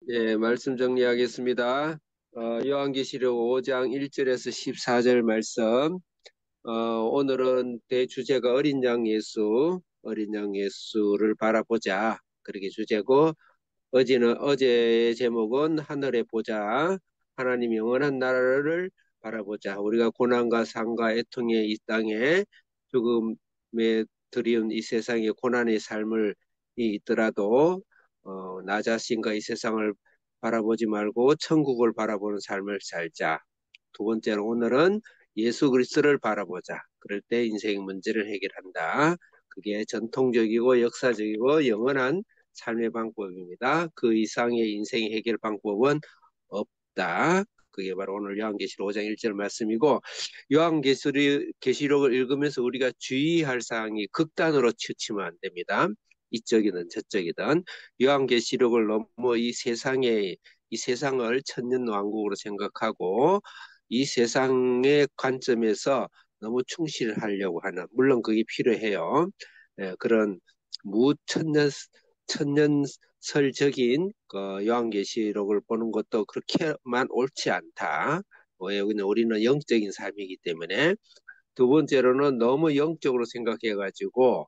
예, 말씀 정리하겠습니다. 요한계시록 5장 1절에서 14절 말씀. 오늘은 대주제가 어린 양 예수를 바라보자. 그렇게 주제고, 어제의 제목은 하늘의 보자. 하나님 영원한 나라를 바라보자. 우리가 고난과 상과 애통의 이 땅에 죽음에 드리운 이 세상의 고난의 삶을 있더라도 나 자신과 이 세상을 바라보지 말고 천국을 바라보는 삶을 살자. 두 번째로 오늘은 예수 그리스도를 바라보자. 그럴 때 인생 문제를 해결한다. 그게 전통적이고 역사적이고 영원한 삶의 방법입니다. 그 이상의 인생 해결 방법은 없다. 그게 바로 오늘 요한계시록 5장 1절 말씀이고, 요한계시록을 읽으면서 우리가 주의할 사항이 극단으로 치우치면 안 됩니다. 이쪽이든 저쪽이든 요한계시록을 너무 이 세상을 천년왕국으로 생각하고 이 세상의 관점에서 너무 충실하려고 하는, 물론 그게 필요해요. 그런 무천년설적인 요한계시록을 보는 것도 그렇게만 옳지 않다. 여기는 우리는 영적인 삶이기 때문에. 두 번째로는 너무 영적으로 생각해가지고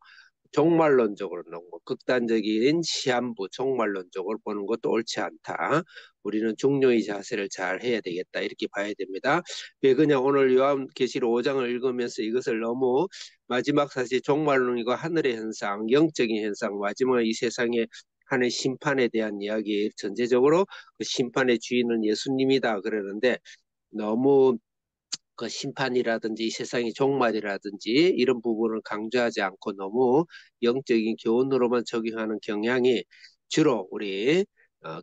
종말론적으로 너무 극단적인 시한부 종말론적으로 보는 것도 옳지 않다. 우리는 중요의 자세를 잘 해야 되겠다. 이렇게 봐야 됩니다. 왜 그냥 오늘 요한계시록 5장을 읽으면서 이것을 너무 마지막 사실 종말론이고 하늘의 현상, 영적인 현상, 마지막 이 세상에 하는 심판에 대한 이야기, 전체적으로 그 심판의 주인은 예수님이다 그러는데 너무 그 심판이라든지 이 세상의 종말이라든지 이런 부분을 강조하지 않고 너무 영적인 교훈으로만 적용하는 경향이 주로 우리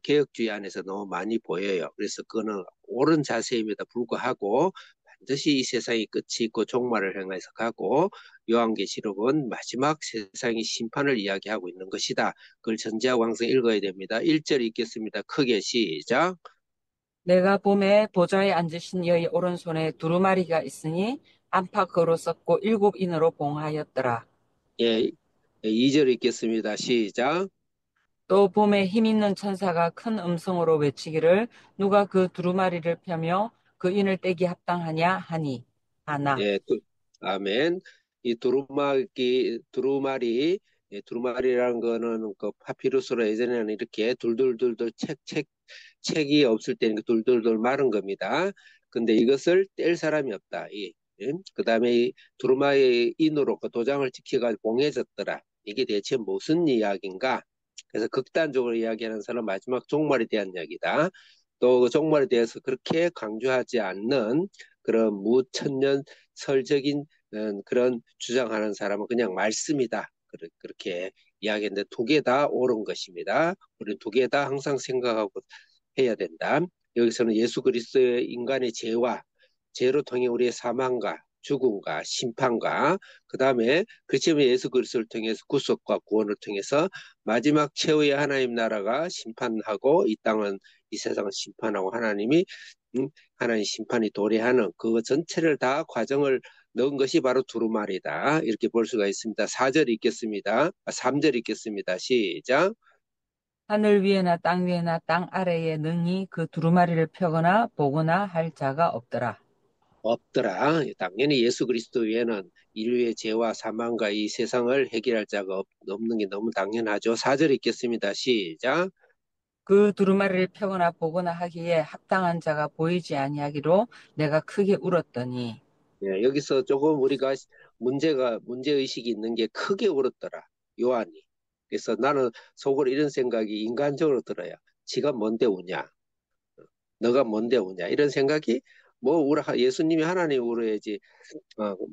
개혁주의 안에서 너무 많이 보여요. 그래서 그거는 옳은 자세임에도 불구하고 반드시 이 세상이 끝이 있고 종말을 향해서 가고 요한계시록은 마지막 세상의 심판을 이야기하고 있는 것이다. 그걸 전제하고 항상 읽어야 됩니다. 1절 읽겠습니다. 크게 시작. 내가 봄에 보좌에 앉으신 이의 오른손에 두루마리가 있으니 안팎으로 썼고 일곱 인으로 봉하였더라. 예, 2절 읽겠습니다. 시작. 또 봄에 힘 있는 천사가 큰 음성으로 외치기를 누가 그 두루마리를 펴며 그 인을 떼기 합당하냐 하니 하나. 예, 아멘. 이 두루마리라는 거는 그 파피루스로 예전에는 이렇게 둘둘둘둘 책이 없을 때는 둘둘둘 마른 겁니다. 근데 이것을 뗄 사람이 없다. 그 다음에 이 두루마리 인으로 그 도장을 찍혀가지고 봉해졌더라. 이게 대체 무슨 이야기인가? 그래서 극단적으로 이야기하는 사람 마지막 종말에 대한 이야기다. 또 그 종말에 대해서 그렇게 강조하지 않는 그런 무천년 설적인 그런 주장하는 사람은 그냥 말씀이다. 그렇게 이야기했는데 두 개 다 옳은 것입니다. 우리 두 개 다 항상 생각하고 해야 된다. 여기서는 예수 그리스도의 인간의 죄로 통해 우리의 사망과 죽음과 심판과 그 다음에 그치만 예수 그리스도를 통해서 구속과 구원을 통해서 마지막 최후의 하나님 나라가 심판하고 이 세상을 심판하고 음, 하나님 심판이 도래하는 그 전체를 다 과정을 넣은 것이 바로 두루마리다. 이렇게 볼 수가 있습니다. 4절 읽겠습니다. 3절 읽겠습니다. 시작. 하늘 위에나 땅 위에나 땅 아래에 능히 그 두루마리를 펴거나 보거나 할 자가 없더라. 없더라. 당연히 예수 그리스도 외에는 인류의 죄와 사망과 이 세상을 해결할 자가 없는 게 너무 당연하죠. 4절 읽겠습니다. 시작. 그 두루마리를 펴거나 보거나 하기에 합당한 자가 보이지 아니하기로 내가 크게 울었더니 예, 여기서 조금 우리가 문제의식이 있는 게 크게 울었더라. 요한이. 그래서 나는 속으로 이런 생각이 인간적으로 들어요. 지가 뭔데 우냐? 너가 뭔데 우냐? 이런 생각이 뭐 예수님이 하나님 울어야지.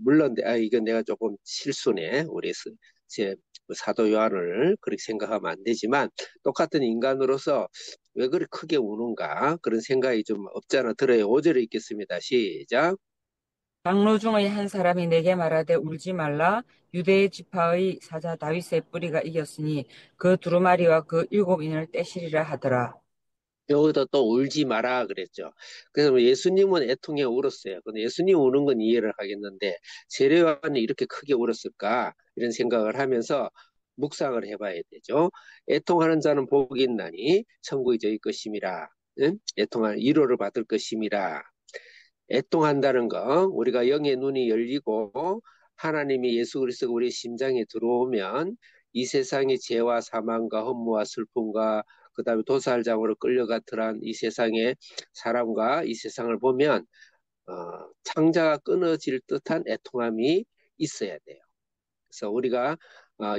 물론 이건 내가 조금 실수네. 제 사도 요한을 그렇게 생각하면 안 되지만 똑같은 인간으로서 왜 그리 크게 우는가? 그런 생각이 좀 없잖아 들어요. 5절에 있겠습니다. 시작. 장로 중의 한 사람이 내게 말하되 울지 말라 유대의 지파의 사자 다윗의 뿌리가 이겼으니 그 두루마리와 그 일곱 인을 떼시리라 하더라. 여기다 또 울지 마라 그랬죠. 그래서 뭐 예수님은 애통에 울었어요. 근데 예수님 우는 건 이해를 하겠는데 세례요한이 이렇게 크게 울었을까? 이런 생각을 하면서 묵상을 해봐야 되죠. 애통하는 자는 복이 있나니 천국이 저희 것임이라. 응? 애통하는 위로를 받을 것임이라. 애통한다는 거 우리가 영의 눈이 열리고 하나님이 예수 그리스도가 우리 심장에 들어오면 이 세상의 죄와 사망과 허무와 슬픔과 그다음에 도살장으로 끌려가더란 이 세상의 사람과 이 세상을 보면 창자가 끊어질 듯한 애통함이 있어야 돼요. 그래서 우리가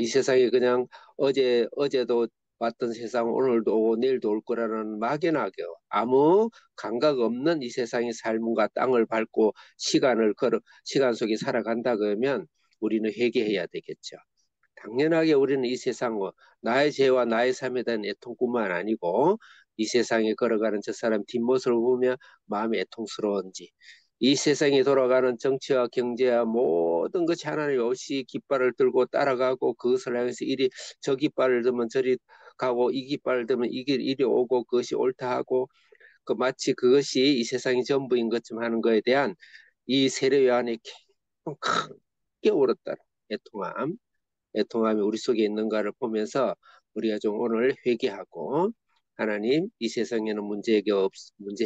이 세상에 그냥 어제도 왔던 세상 오늘도 오고 내일도 올 거라는 막연하게 아무 감각 없는 이 세상의 삶과 땅을 밟고 시간 속에 살아간다 그러면 우리는 회개해야 되겠죠. 당연하게 우리는 이 세상 나의 죄와 나의 삶에 대한 애통뿐만 아니고 이 세상에 걸어가는 저 사람 뒷모습을 보며 마음이 애통스러운지 이 세상에 돌아가는 정치와 경제와 모든 것이 하나님 없이 깃발을 들고 따라가고 그것을 향해서 저 깃발을 들면 저리 가고 이 깃발을 들면 이리 오고 그것이 옳다 하고 마치 그것이 이 세상이 전부인 것처럼 하는 것에 대한 이 세례 요한의 크게 울었다 애통함. 애통함이 우리 속에 있는가를 보면서 우리가 좀 오늘 회개하고 하나님 이 세상에는 문제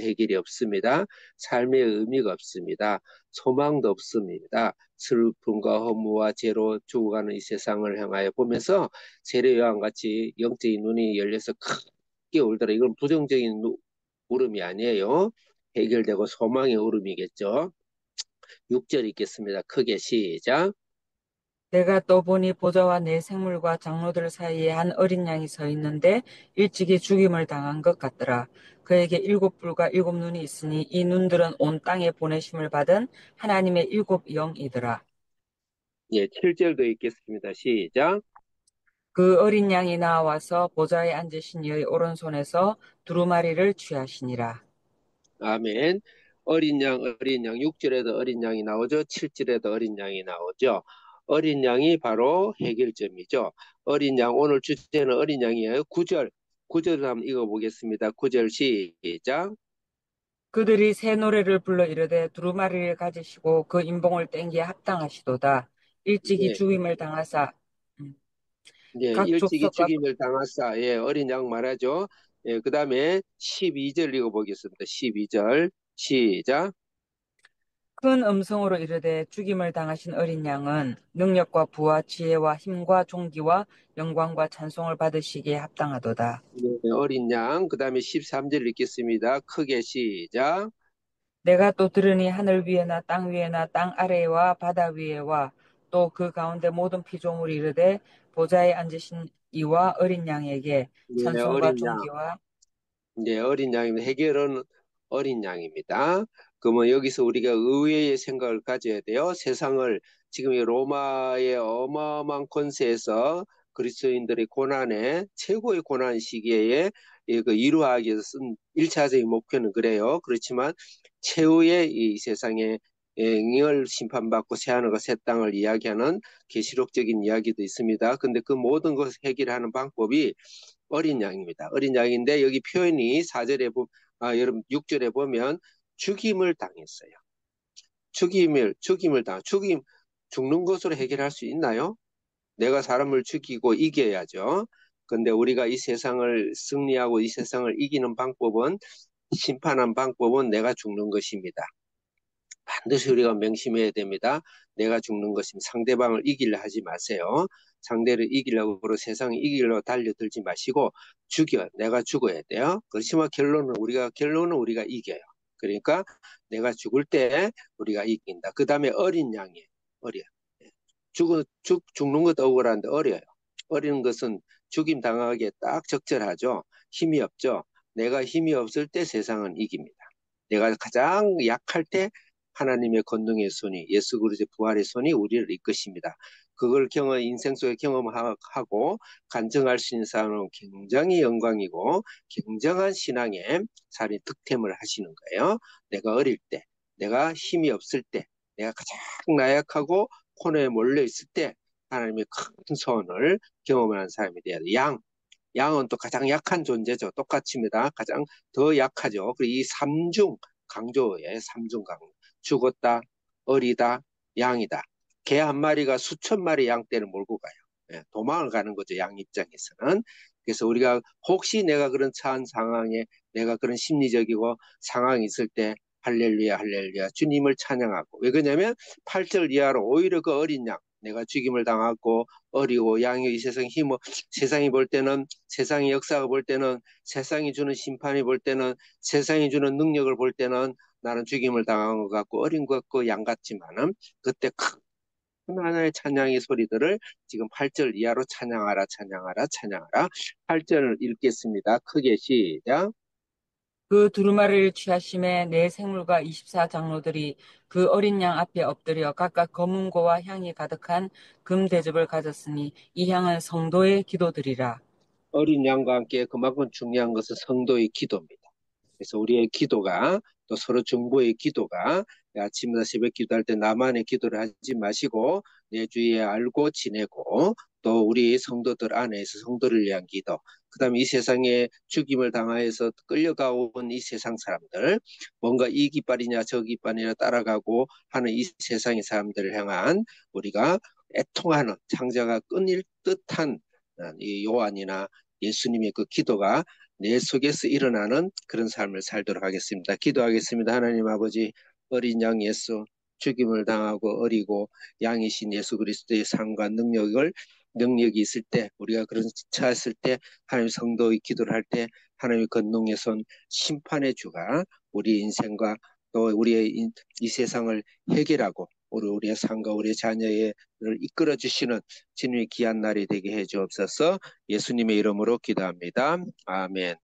해결이 없습니다. 삶의 의미가 없습니다. 소망도 없습니다. 슬픔과 허무와 죄로 죽어가는 이 세상을 향하여 보면서 세례요한 같이 영적인 눈이 열려서 크게 울더라. 이건 부정적인 울음이 아니에요. 해결되고 소망의 울음이겠죠. 6절 읽겠습니다. 크게 시작. 내가 또 보니 보좌와 내 생물과 장로들 사이에 한 어린 양이 서 있는데 일찍이 죽임을 당한 것 같더라. 그에게 일곱 뿔과 일곱 눈이 있으니 이 눈들은 온 땅에 보내심을 받은 하나님의 일곱 영이더라. 예, 7절도 읽겠습니다. 시작. 그 어린 양이 나와서 보좌에 앉으신 이의 오른손에서 두루마리를 취하시니라. 아멘. 어린 양. 6절에도 어린 양이 나오죠. 7절에도 어린 양이 나오죠. 어린 양이 바로 해결점이죠. 어린 양, 오늘 주제는 어린 양이에요. 9절 한번 읽어보겠습니다. 9절 시작. 그들이 새 노래를 불러 이르되 두루마리를 가지시고 그 인봉을 땡기에 합당하시도다. 일찍이 예, 죽임을 당하사 음, 예, 각 일찍이 족속과 죽임을 당하사, 예, 어린 양 말하죠. 예, 그 다음에 12절 읽어보겠습니다. 12절 시작. 큰 음성으로 이르되 죽임을 당하신 어린 양은 능력과 부와 지혜와 힘과 존귀와 영광과 찬송을 받으시기에 합당하도다. 예, 어린 양, 그 다음에 13절 읽겠습니다. 크게 시작. 내가 또 들으니 하늘 위에나 땅 위에나 땅 아래와 바다 위에와 또 그 가운데 모든 피조물이 이르되 보좌에 앉으신 이와 어린 양에게 예, 찬송과 어린 양. 존귀와 네, 어린 양입니다. 해결은 어린 양입니다. 그러면 여기서 우리가 의외의 생각을 가져야 돼요. 세상을 지금 이 로마의 어마어마한 권세에서 그리스도인들의 고난에 최고의 고난 시기에 이루하기 위해서 쓴 1차적인 목표는 그래요. 그렇지만 최후의 이 세상에 을 심판받고 새하늘과 새 땅을 이야기하는 계시록적인 이야기도 있습니다. 근데 그 모든 것을 해결하는 방법이 어린 양입니다. 어린 양인데 여기 표현이 4절에 여러분 6절에 보면 죽임을 당했어요. 죽는 것으로 해결할 수 있나요? 내가 사람을 죽이고 이겨야죠. 근데 우리가 이 세상을 승리하고 이 세상을 이기는 방법은 심판한 방법은 내가 죽는 것입니다. 반드시 우리가 명심해야 됩니다. 내가 죽는 것이면 상대방을 이기려 하지 마세요. 상대를 이기려고 세상을 이기려고 달려들지 마시고 내가 죽어야 돼요. 그렇지만 결론은 우리가 이겨요. 그러니까 내가 죽을 때 우리가 이긴다. 그 다음에 어린 양이에요. 어려. 죽는 것도 억울한데 어려요. 어리는 것은 죽임 당하기에 딱 적절하죠. 힘이 없죠. 내가 힘이 없을 때 세상은 이깁니다. 내가 가장 약할 때 하나님의 권능의 손이 예수 그리스도의 부활의 손이 우리를 이끄십니다. 그걸 인생 속에 경험하고 간증할 수 있는 사람은 굉장히 영광이고 굉장한 신앙의 삶의 득템을 하시는 거예요. 내가 어릴 때, 내가 힘이 없을 때, 내가 가장 나약하고 코너에 몰려 있을 때 하나님의 큰 손을 경험하는 사람이 돼야 돼요. 양은 또 가장 약한 존재죠. 똑같습니다. 가장 더 약하죠. 그리고 이 삼중 강조에 삼중 강조. 죽었다, 어리다, 양이다. 개 한 마리가 수천 마리 양떼를 몰고 가요. 도망을 가는 거죠. 양 입장에서는. 그래서 우리가 혹시 내가 그런 처한 상황에 내가 그런 심리적이고 상황이 있을 때 할렐루야 할렐루야 주님을 찬양하고 왜 그러냐면 8절 이하로 오히려 그 어린 양 내가 죽임을 당하고 어리고 양이 이 세상 힘을 세상이 볼 때는 세상의 역사가 볼 때는 세상이 주는 심판이 볼 때는 세상이 주는 능력을 볼 때는 나는 죽임을 당한 것 같고 어린 것 같고 양 같지만은 그때 큰 하나의 찬양의 소리들을 지금 8절 이하로 찬양하라 찬양하라 찬양하라 8절을 읽겠습니다. 크게 시작. 그 두루마리를 취하심에 네 생물과 24장로들이 그 어린 양 앞에 엎드려 각각 검은고와 향이 가득한 금 대접을 가졌으니 이 향은 성도의 기도들이라. 어린 양과 함께 그만큼 중요한 것은 성도의 기도입니다. 그래서 우리의 기도가 또 서로 정보의 기도가 아침이나 새벽 기도할 때 나만의 기도를 하지 마시고 내 주위에 알고 지내고 또 우리 성도들 안에서 성도를 위한 기도 그 다음에 이 세상에 죽임을 당하여서 끌려가온 이 세상 사람들 뭔가 이 깃발이냐 저 깃발이냐 따라가고 하는 이 세상의 사람들을 향한 우리가 애통하는 창자가 끊일 듯한 이 요한이나 예수님의 그 기도가 내 속에서 일어나는 그런 삶을 살도록 하겠습니다. 기도하겠습니다. 하나님 아버지 어린 양 예수 죽임을 당하고 어리고 양이신 예수 그리스도의 삶과 능력이 있을 때 우리가 그런 처했을 때 하나님 성도의 기도를 할 때 하나님의 권능의 손 심판의 주가 우리 인생과 또 우리의 이 세상을 해결하고 우리의 삶과 우리의 자녀를 이끌어 주시는 주님의 귀한 날이 되게 해 주옵소서. 예수님의 이름으로 기도합니다. 아멘.